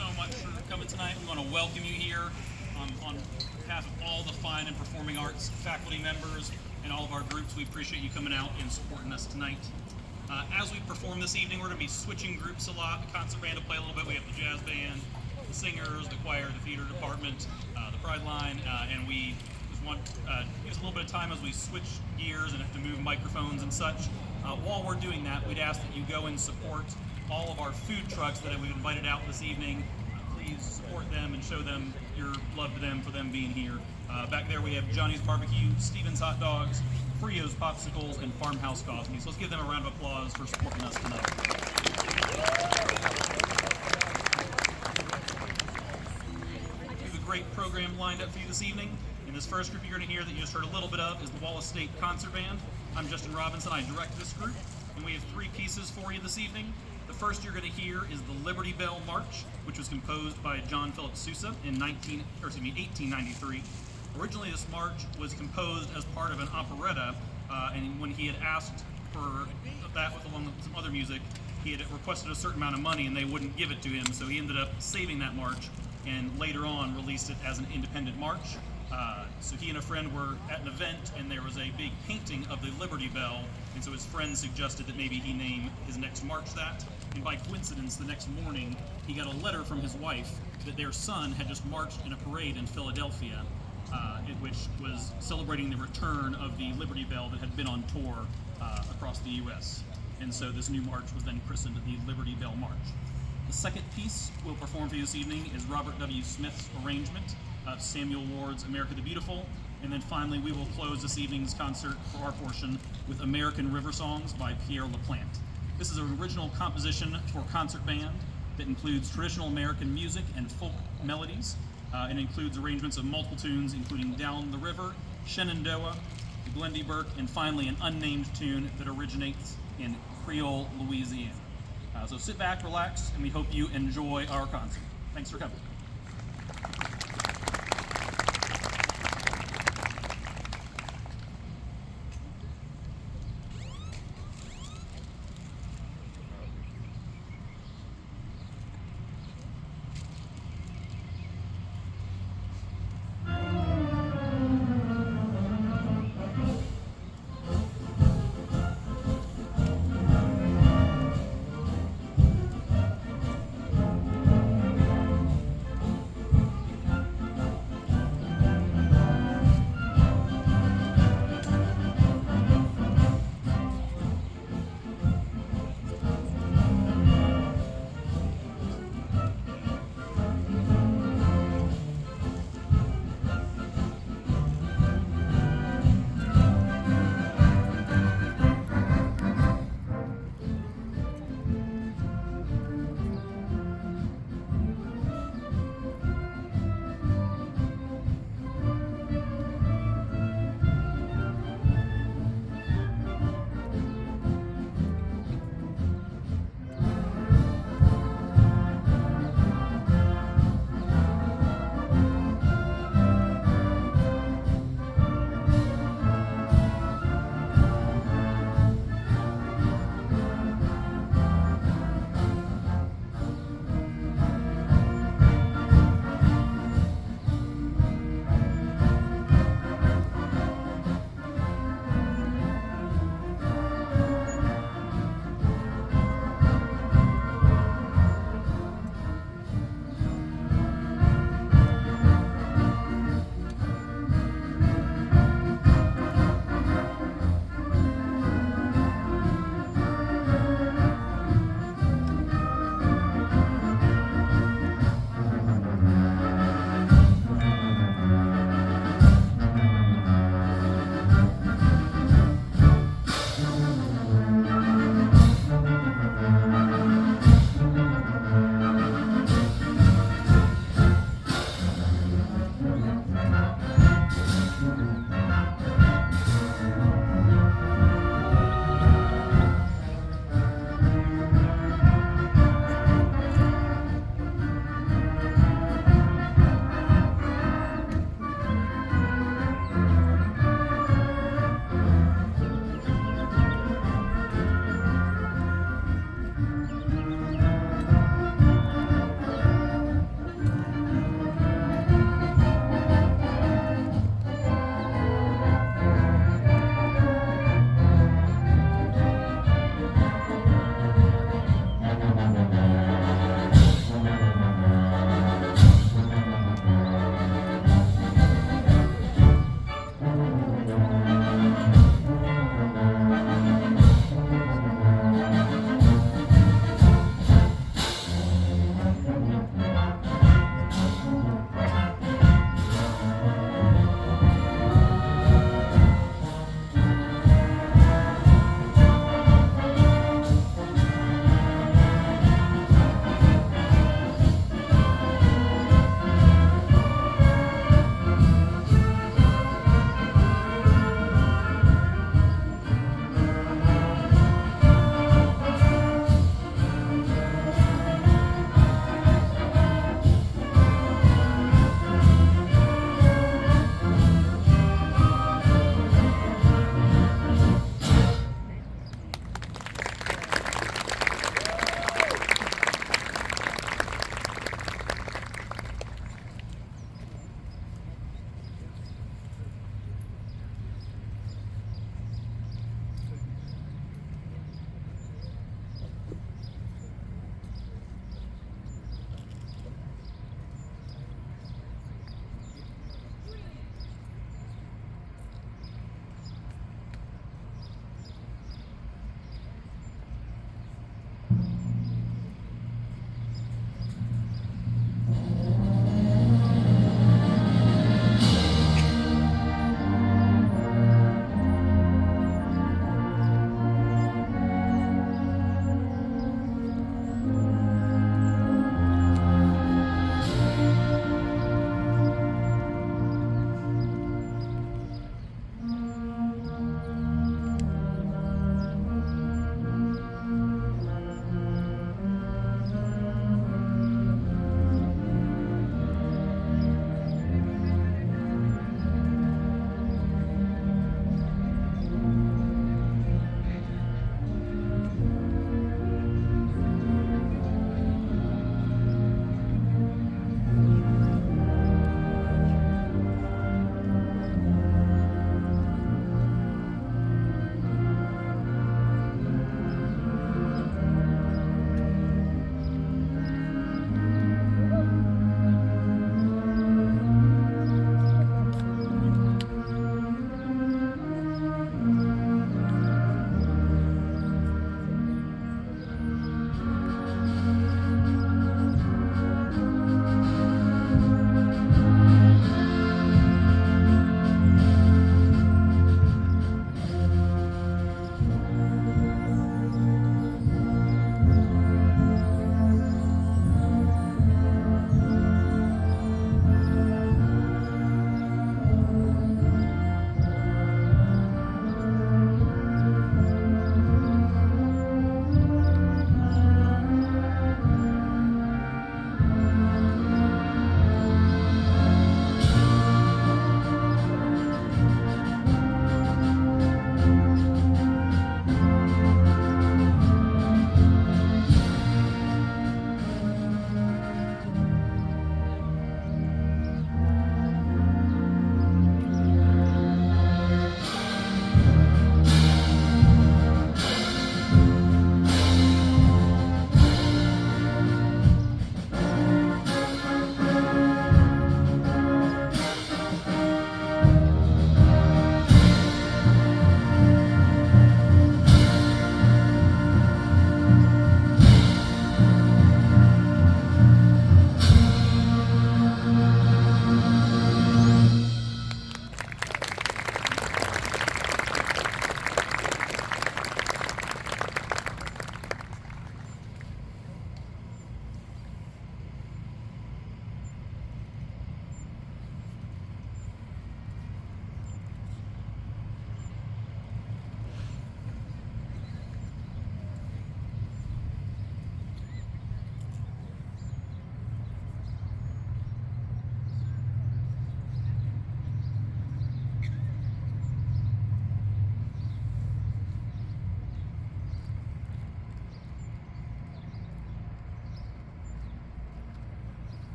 so much for coming tonight. We want to welcome you here on behalf of all the fine and performing arts faculty members and all of our groups. We appreciate you coming out and supporting us tonight. As we perform this evening, we're going to be switching groups a lot. The concert band will play a little bit. We have the jazz band, the singers, the choir, the theater department, the Pride line, and we just want to use a little bit of time as we switch gears and have to move microphones and such. While we're doing that, we'd ask that you go and support all of our food trucks that we've invited out this evening. Please support them and show them your love to them for them being here. Back there we have Johnny's Barbecue, Stephen's Hot Dogs, Frio's Popsicles, and Farmhouse Coffee. So let's give them a round of applause for supporting us tonight. We have a great program lined up for you this evening. In this first group you're going to hear that you just heard a little bit of is the Wallace State Concert Band. I'm Justin Robinson. I direct this group, and we have three pieces for you this evening. The first you're going to hear is the Liberty Bell March, which was composed by John Philip Sousa in 1893. Originally, this march was composed as part of an operetta, and when he had asked for that along with some other music, he had requested a certain amount of money, and they wouldn't give it to him, so he ended up saving that march and later on released it as an independent march. So he and a friend were at an event, and there was a big painting of the Liberty Bell, and so his friend suggested that maybe he name his next march that. And by coincidence, the next morning, he got a letter from his wife that their son had just marched in a parade in Philadelphia, which was celebrating the return of the Liberty Bell that had been on tour across the U.S. And so this new march was then christened the Liberty Bell March. The second piece we'll perform for you this evening is Robert W. Smith's arrangement of Samuel Ward's America the Beautiful. And then finally, we will close this evening's concert for our portion with American River Songs by Pierre LaPlante. This is an original composition for concert band that includes traditional American music and folk melodies, and includes arrangements of multiple tunes, including Down the River, Shenandoah, the Glendy Burke, and finally an unnamed tune that originates in Creole, Louisiana. So sit back, relax, and we hope you enjoy our concert. Thanks for coming.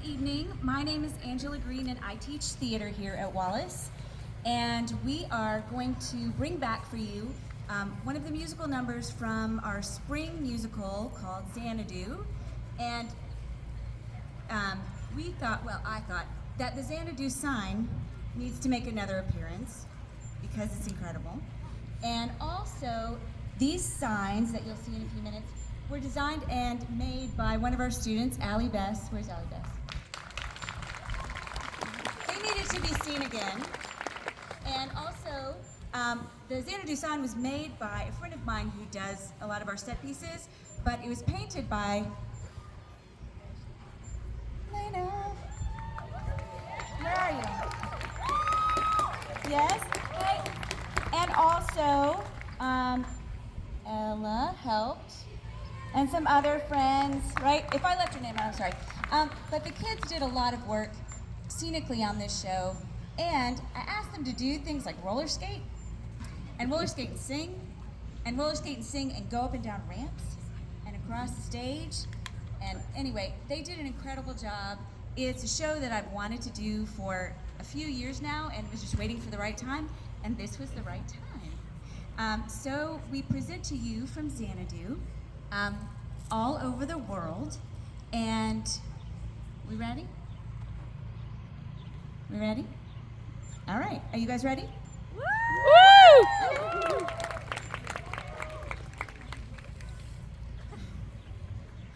evening. My name is Angela Green and I teach theater here at Wallace. And we are going to bring back for you one of the musical numbers from our spring musical called Xanadu. And I thought that the Xanadu sign needs to make another appearance because it's incredible. And also, these signs that you'll see in a few minutes were designed and made by one of our students, Allie Bess. Where's Allie Bess? They needed to be seen again. And also, the Xanadu sign was made by a friend of mine who does a lot of our set pieces, but it was painted by Lena. Where are you? Yes? Hey. And also, Ella helped, and some other friends, right? If I left your name out, I'm sorry. But the kids did a lot of work scenically on this show, and I asked them to do things like roller skate, and roller skate and sing, and roller skate and sing and go up and down ramps, and across the stage. And anyway, they did an incredible job. It's a show that I've wanted to do for a few years now and was just waiting for the right time, and this was the right time. So we present to you from Xanadu, all over the world, and we ready? We ready? All right, are you guys ready? Woo!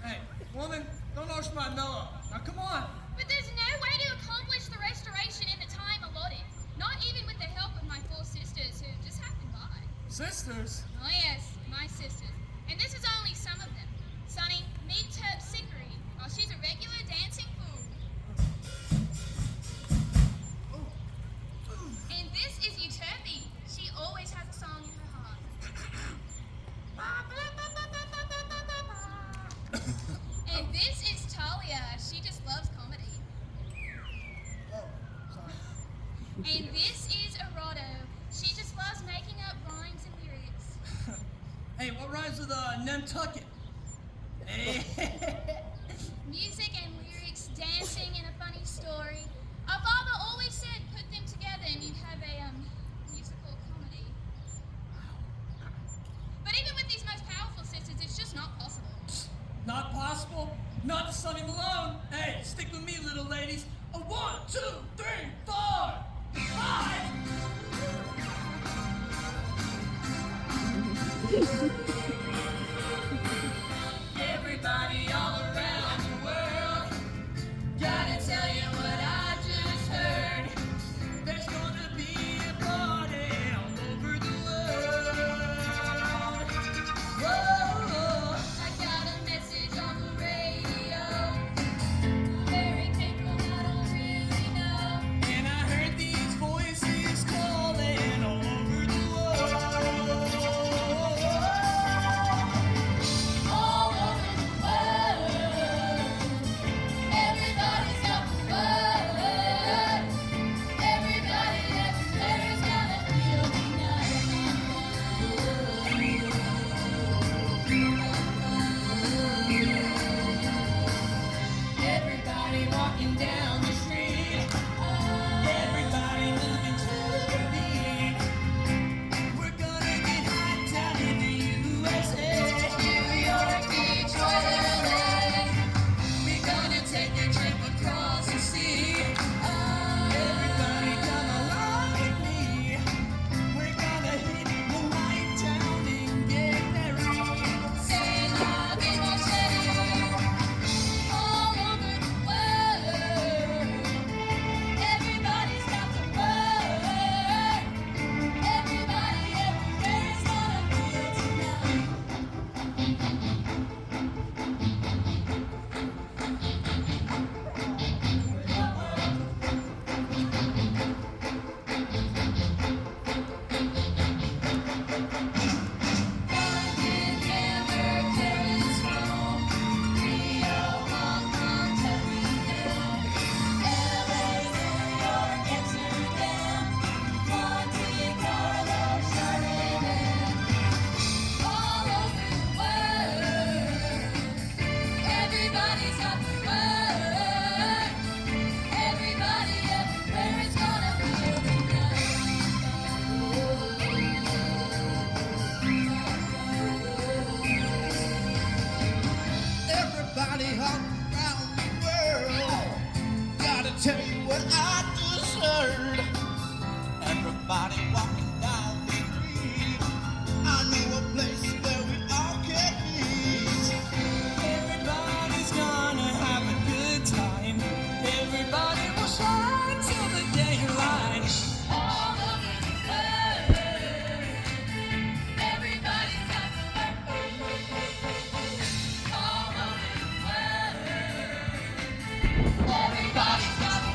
Hey, woman, don't rush my mellow. Now come on. But there's no way to accomplish the restoration in the time allotted. Not even with the help of my 4 sisters who just happened by. Sisters? Oh yes, my sisters. And this is only some of them. Sonny, meet Terpsichore. Oh, she's a regular dancing fool. And this is Euterpe. She always has a song in her heart. And this is Talia. She just loves comedy. Oh, sorry. And this is Arado. She just loves making up rhymes and lyrics. Hey, what rhymes with Nantucket? Hey. Music and lyrics, dancing, and a funny story. Our father always said put them together and you'd have a musical comedy. But even with these most powerful sisters, it's just not possible. Not possible? Not to Sonny Malone. Hey, stick with me, little ladies. A 1, 2, 3, 4, 5. Everybody all around the world, gotta tell you what I just heard. There's gonna be a party all over the world. Whoa, I got a message on the radio. Very painful, I don't really know. walking around the world. Gotta tell you what I just heard. Everybody walking down the street. I know a place where we all can meet. Everybody's gonna have a good time. Everybody will shine till the daylight. All over the world, everybody's got to work. All over the world, everybody's got to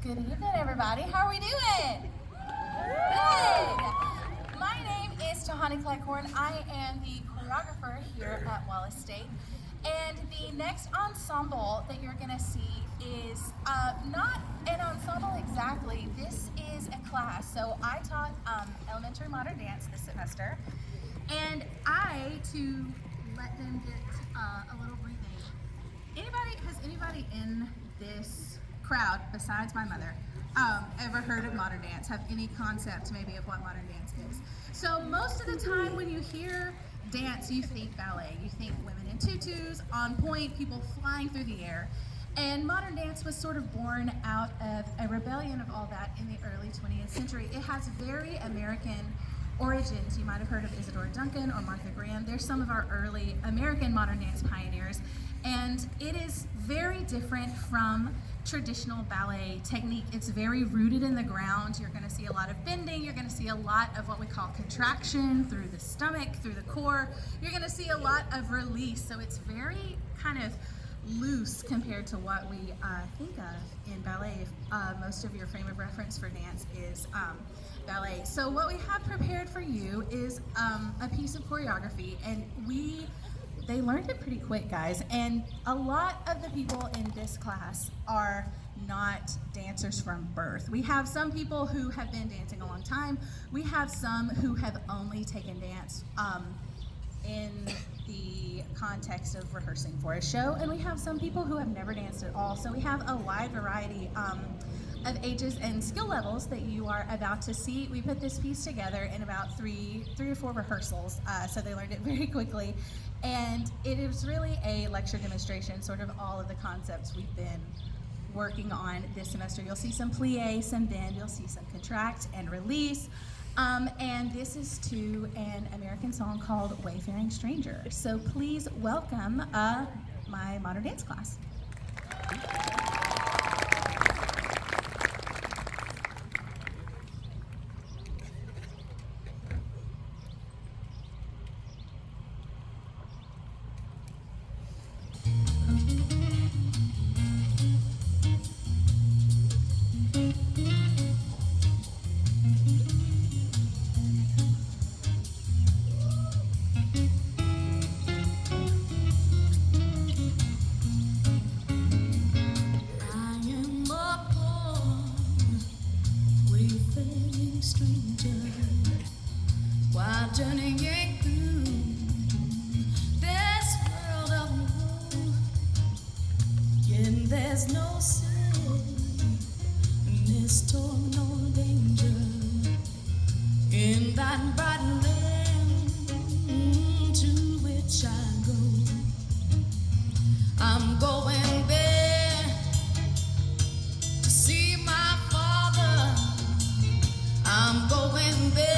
Good evening, everybody. How are we doing? Good. My name is Tahani Cleghorn. I am the choreographer here at Wallace State. And the next ensemble that you're gonna see is not an ensemble exactly. This is a class. So I taught elementary modern dance this semester, and to let them get a little breathing. Has anybody in this crowd, besides my mother, ever heard of modern dance? Have any concept maybe of what modern dance is? So most of the time when you hear dance, you think ballet. You think women in tutus, on point, people flying through the air. And modern dance was sort of born out of a rebellion of all that in the early 20th century. It has very American origins. You might have heard of Isadora Duncan or Martha Graham. They're some of our early American modern dance pioneers. And it is very different from traditional ballet technique. It's very rooted in the ground. You're gonna see a lot of bending. You're gonna see a lot of what we call contraction through the stomach, through the core. You're gonna see a lot of release. So it's very kind of loose compared to what we think of in ballet. Most of your frame of reference for dance is ballet. So what we have prepared for you is a piece of choreography, and they learned it pretty quick, guys. And a lot of the people in this class are not dancers from birth. We have some people who have been dancing a long time. We have some who have only taken dance in the context of rehearsing for a show, and we have some people who have never danced at all. So we have a wide variety of ages and skill levels that you are about to see. We put this piece together in about three or four rehearsals, so they learned it very quickly. And it is really a lecture demonstration, sort of all of the concepts we've been working on this semester. You'll see some plie, some bend, you'll see some contract and release. And this is to an American song called Wayfaring Stranger. So please welcome my modern dance class. Journeying through this world of woe, and there's no sin in this torn, no danger in that bright land to which I go. I'm going there to see my father. I'm going there.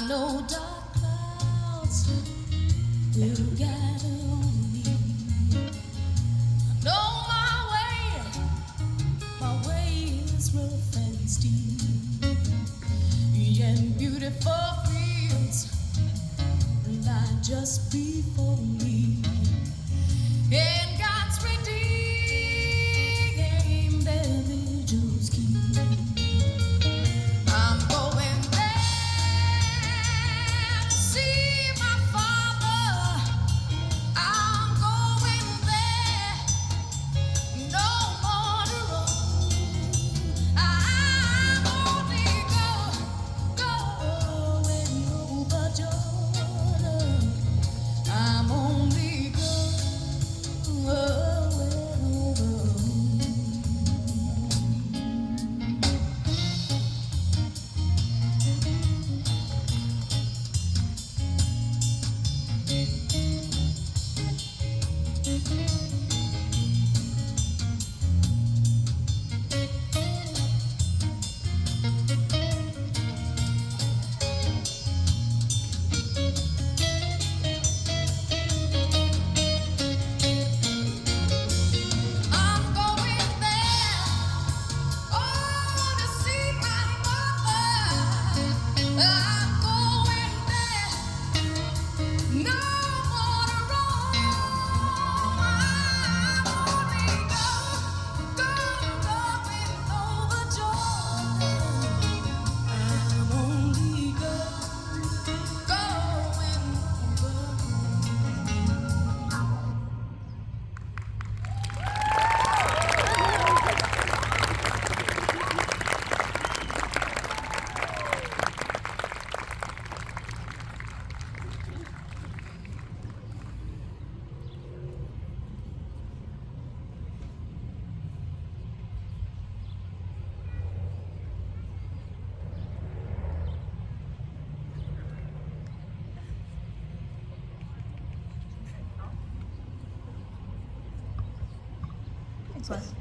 No dark clouds will gather on me. I know my way is rough and steep, and beautiful fields lie just before me. And God's redeemed their vigils keep. I'm going see my father. Thanks,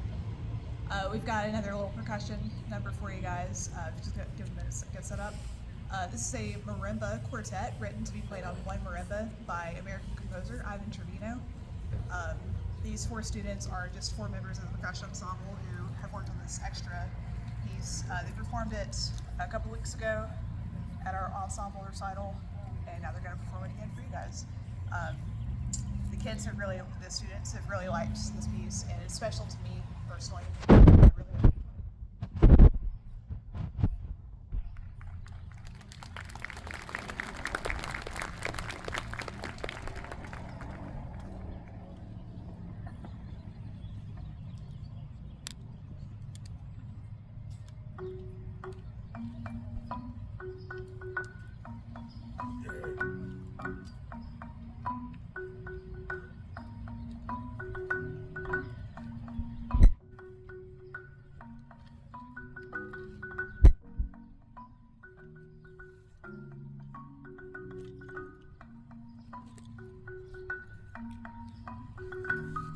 Wes. We've got another little percussion number for you guys. Just give them a minute to get set up. This is a marimba quartet written to be played on one marimba by American composer Ivan Trevino. These 4 students are just 4 members of the percussion ensemble who have worked on this extra piece. They performed it a couple weeks ago at our ensemble recital, and now they're going to perform it again for you guys. The students have really liked this piece, and it's special to me personally.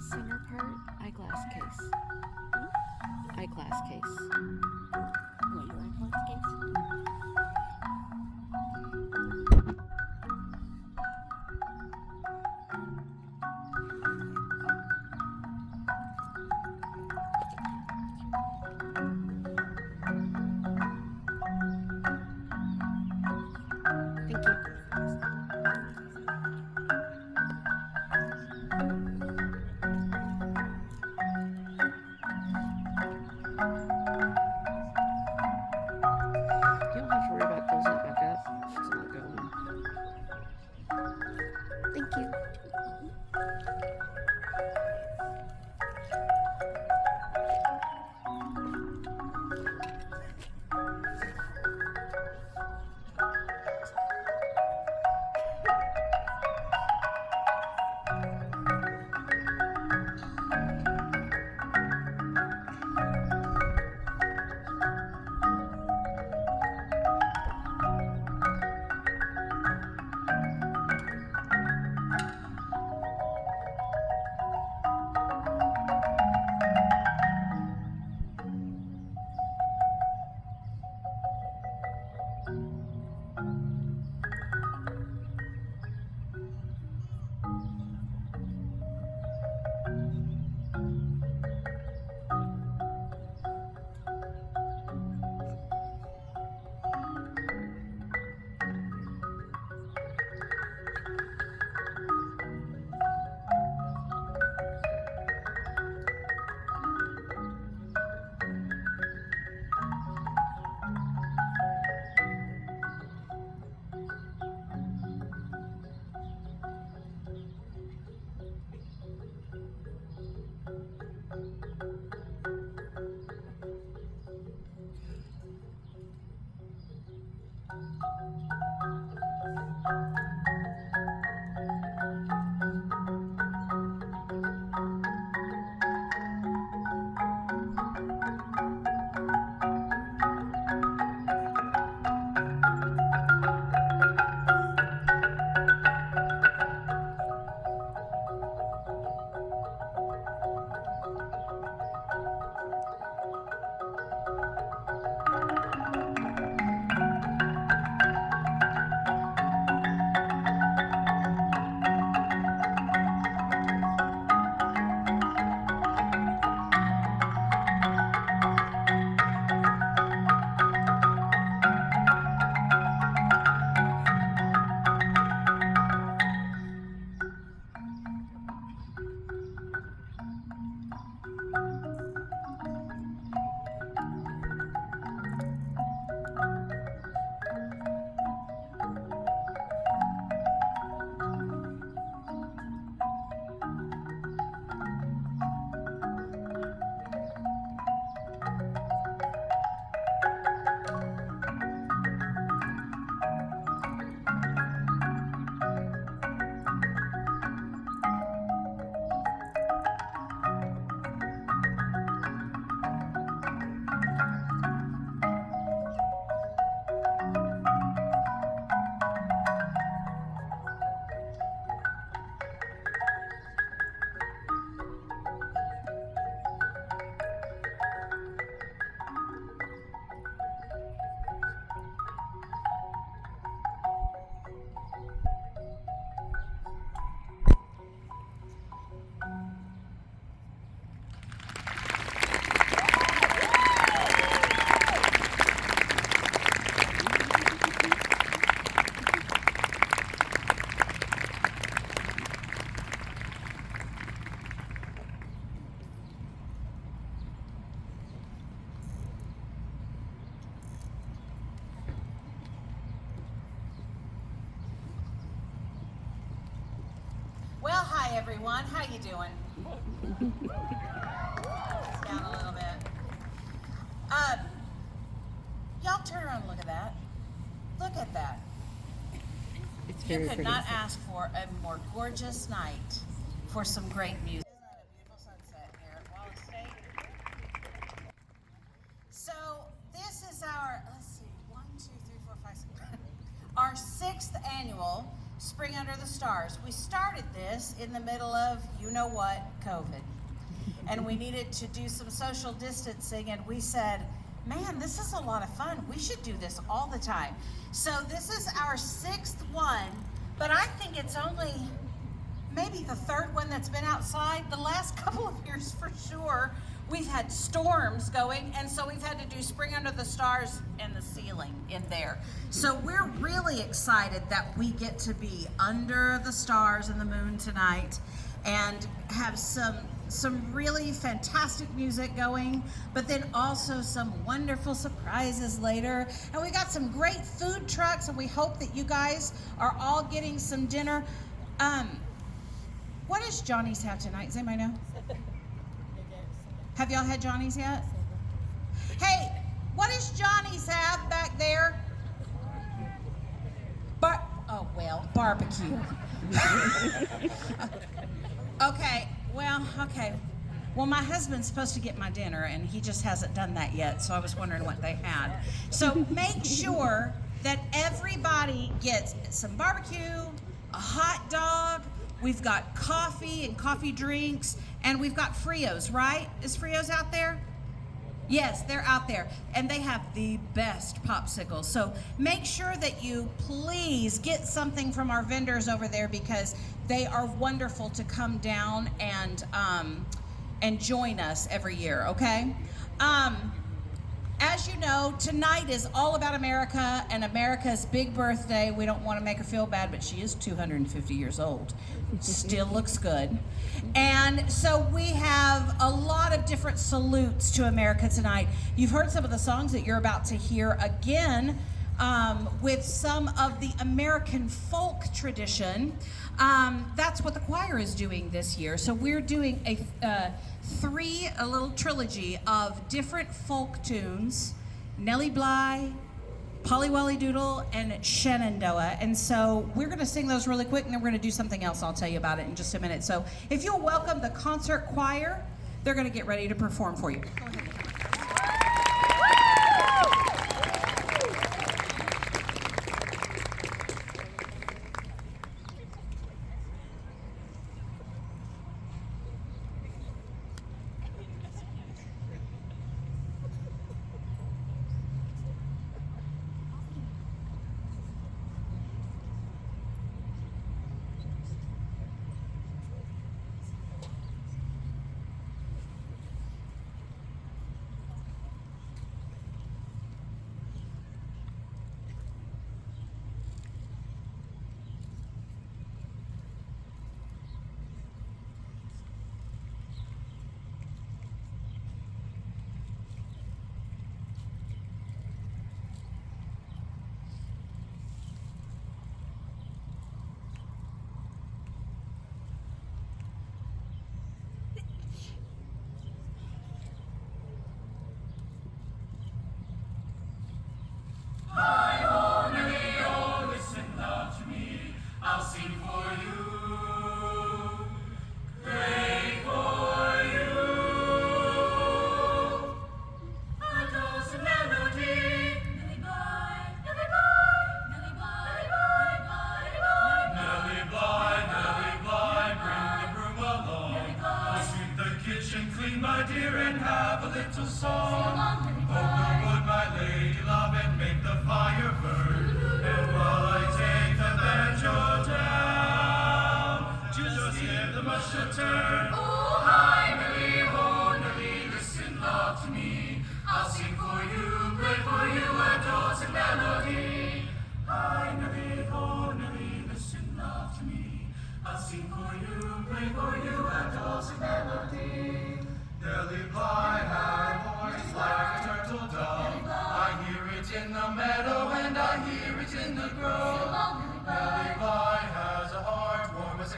Singer part, eyeglass case. Eyeglass case. What, your eyeglass case? Thank you. You don't have to worry about closing it back up. It's not going. Thank you. everyone. How you doing? Down a little bit. Y'all turn around and look at that. Look at that. It's You very could pretty. not ask for a more gorgeous night for some great music. Isn't that a beautiful sunset here at Wallace State? So this is our, let's see, 1, 2, 3, 4, 5, 6, our 6th annual Spring Under the Stars. We started this in the middle of, you know what, COVID. And we needed to do some social distancing, and we said, man, this is a lot of fun. We should do this all the time. So this is our 6th one, but I think it's only maybe the 3rd one that's been outside. The last couple of years for sure, we've had storms going, and so we've had to do Spring Under the Stars and the ceiling in there. So we're really excited that we get to be under the stars and the moon tonight and have some really fantastic music going, but then also some wonderful surprises later. And we got some great food trucks, and we hope that you guys are all getting some dinner. What does Johnny's have tonight? Does anybody know? Have y'all had Johnny's yet? Hey, what does Johnny's have back there? Barbecue. Okay. Well, my husband's supposed to get my dinner, and he just hasn't done that yet, so I was wondering what they had. So make sure that everybody gets some barbecue, a hot dog, we've got coffee and coffee drinks, and we've got Frios, right? Is Frios out there? Yes, they're out there, and they have the best popsicles. So make sure that you please get something from our vendors over there, because they are wonderful to come down and join us every year, okay? As you know, tonight is all about America and America's big birthday. We don't want to make her feel bad, but she is 250 years old. Still looks good. And so we have a lot of different salutes to America tonight. You've heard some of the songs that you're about to hear again with some of the American folk tradition. That's what the choir is doing this year. So we're doing a little trilogy of different folk tunes: Nellie Bly, Polly Wolly Doodle, and Shenandoah. And so we're going to sing those really quick, and then we're going to do something else. I'll tell you about it in just a minute. So if you'll welcome the concert choir, they're going to get ready to perform for you. Go ahead.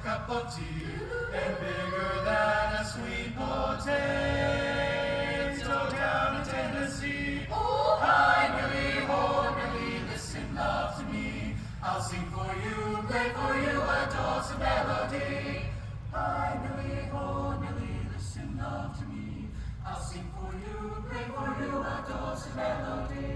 Cup cup of tea, and bigger than a sweet potato down in Tennessee. Oh, hi, Millie, ho, Millie, listen, love to me. I'll sing for you, play for you a dulcet melody. Hi, Millie, ho, Millie, listen, love to me. I'll sing for you, play for you a dulcet melody.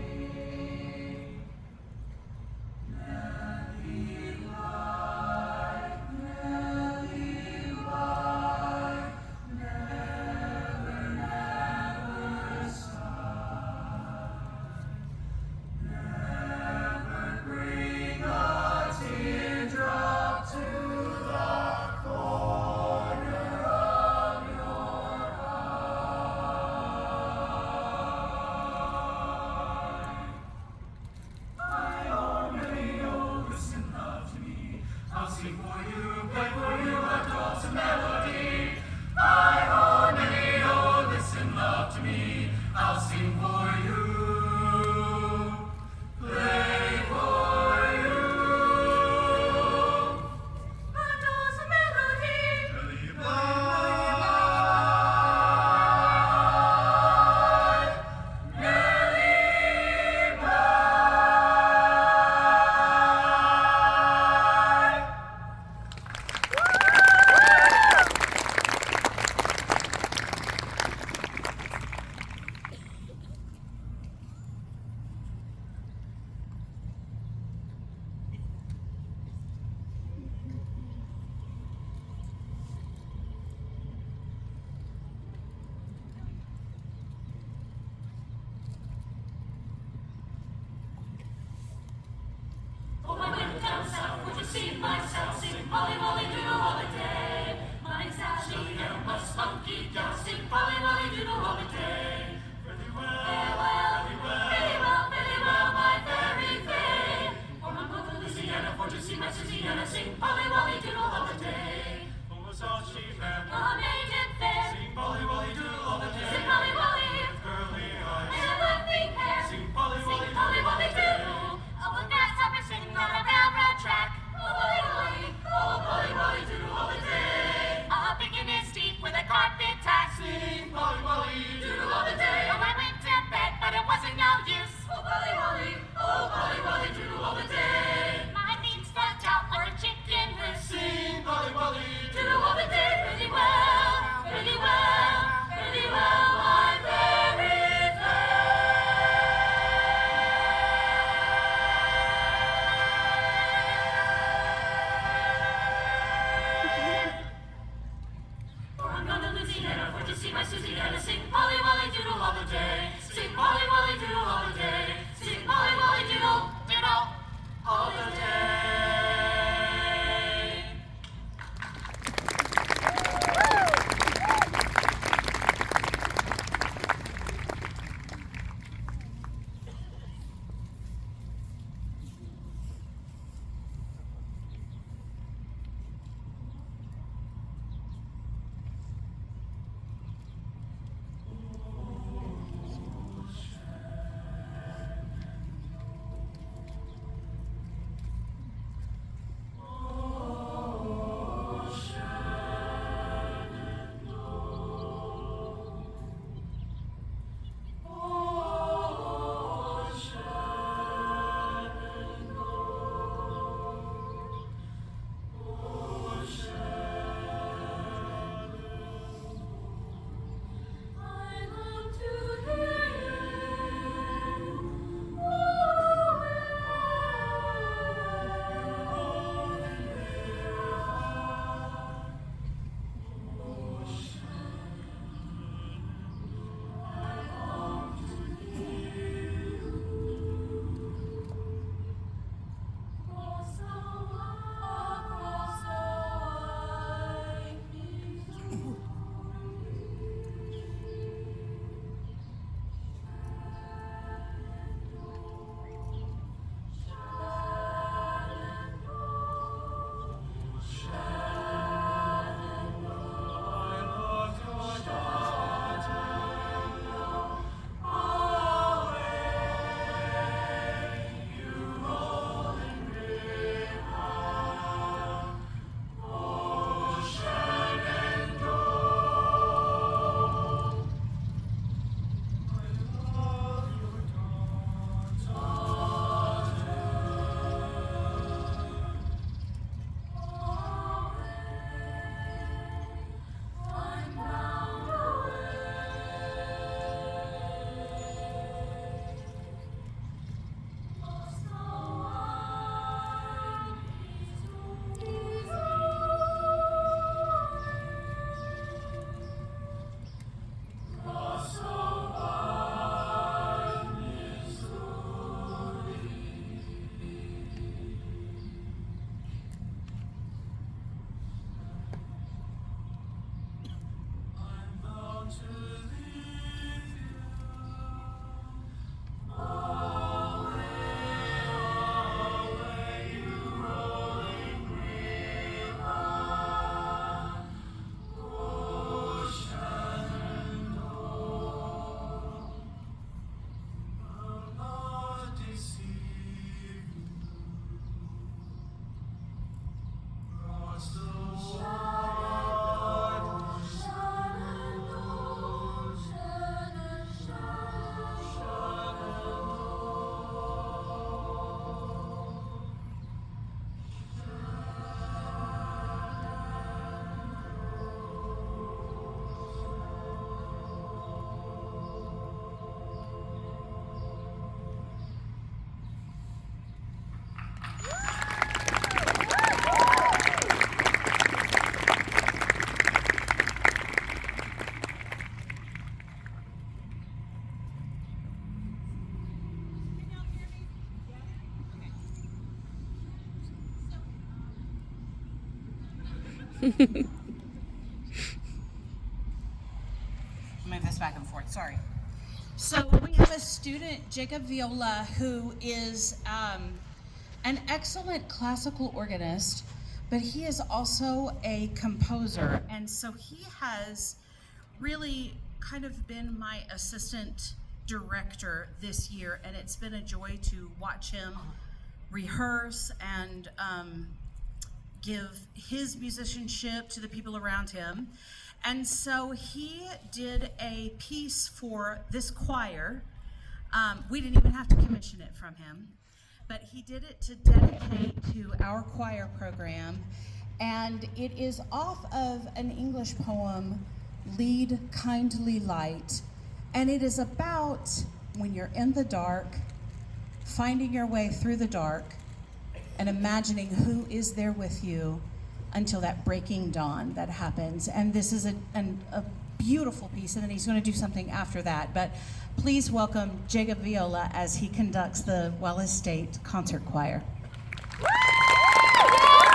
Nellie light, Nellie light, never, never sigh. Never bring a teardrop to the Move this back and forth, sorry. So we have a student, Jacob Viola, who is an excellent classical organist, but he is also a composer. And so he has really kind of been my assistant director this year, and it's been a joy to watch him rehearse and give his musicianship to the people around him. And so he did a piece for this choir. We didn't even have to commission it from him, but he did it to dedicate to our choir program. And it is off of an English poem, Lead Kindly Light. And it is about when you're in the dark, finding your way through the dark, and imagining who is there with you until that breaking dawn that happens. And this is a beautiful piece, and then he's going to do something after that. But please welcome Jacob Viola as he conducts the Wallace State Concert Choir. Kindly light,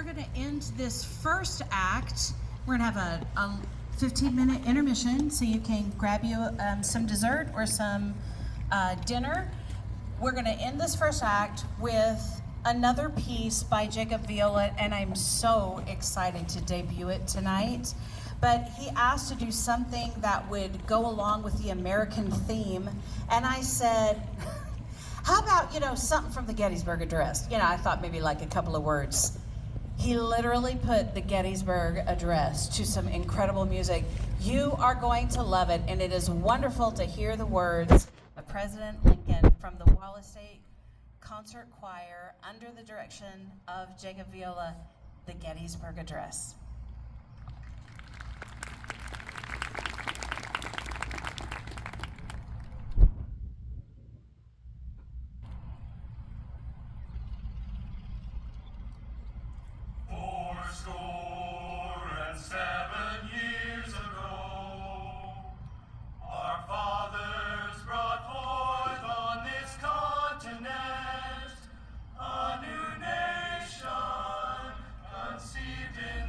going to end this first act. We're going to have a 15-minute intermission so you can grab you some dessert or some dinner. We're going to end this first act with another piece by Jacob Viola, and I'm so excited to debut it tonight. But he asked to do something that would go along with the American theme, and I said, how about, something from the Gettysburg Address? I thought maybe like a couple of words. He literally put the Gettysburg Address to some incredible music. You are going to love it, and it is wonderful to hear the words of President Lincoln from the Wallace State Concert Choir under the direction of Jacob Viola, the Gettysburg Address. Our fathers brought forth on this continent a new nation, conceived in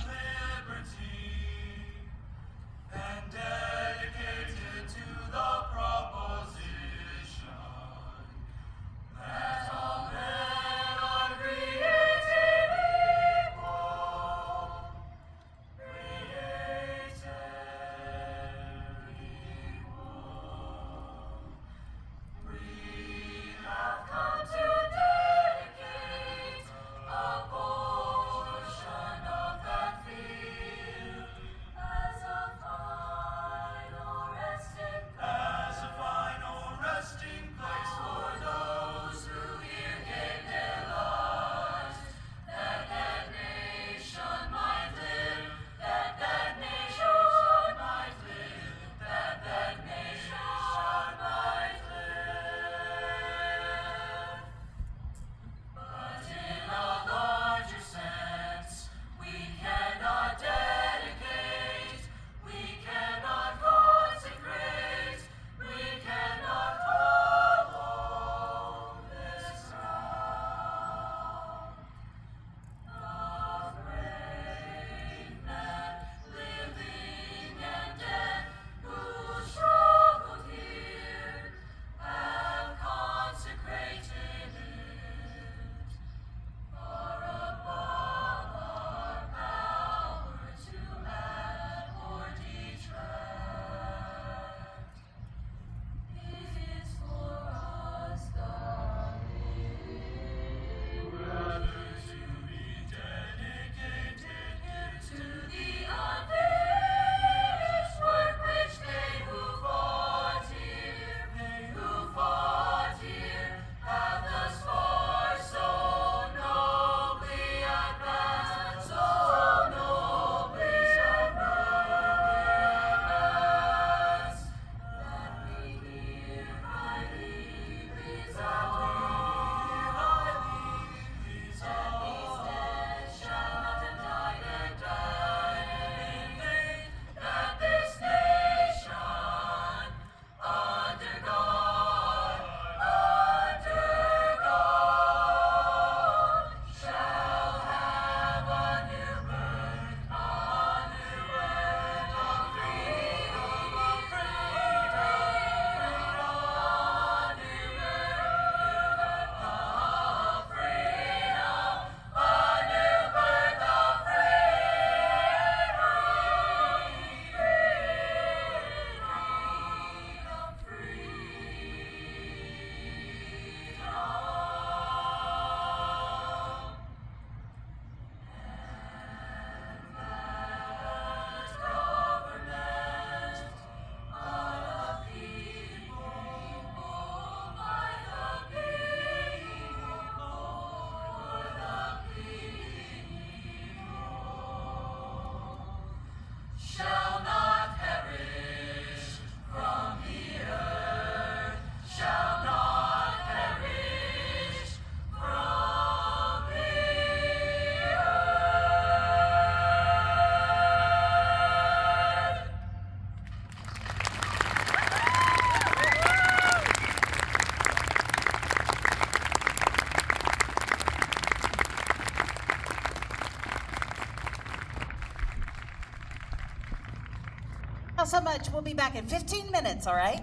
so much. We'll be back in 15 minutes, all right?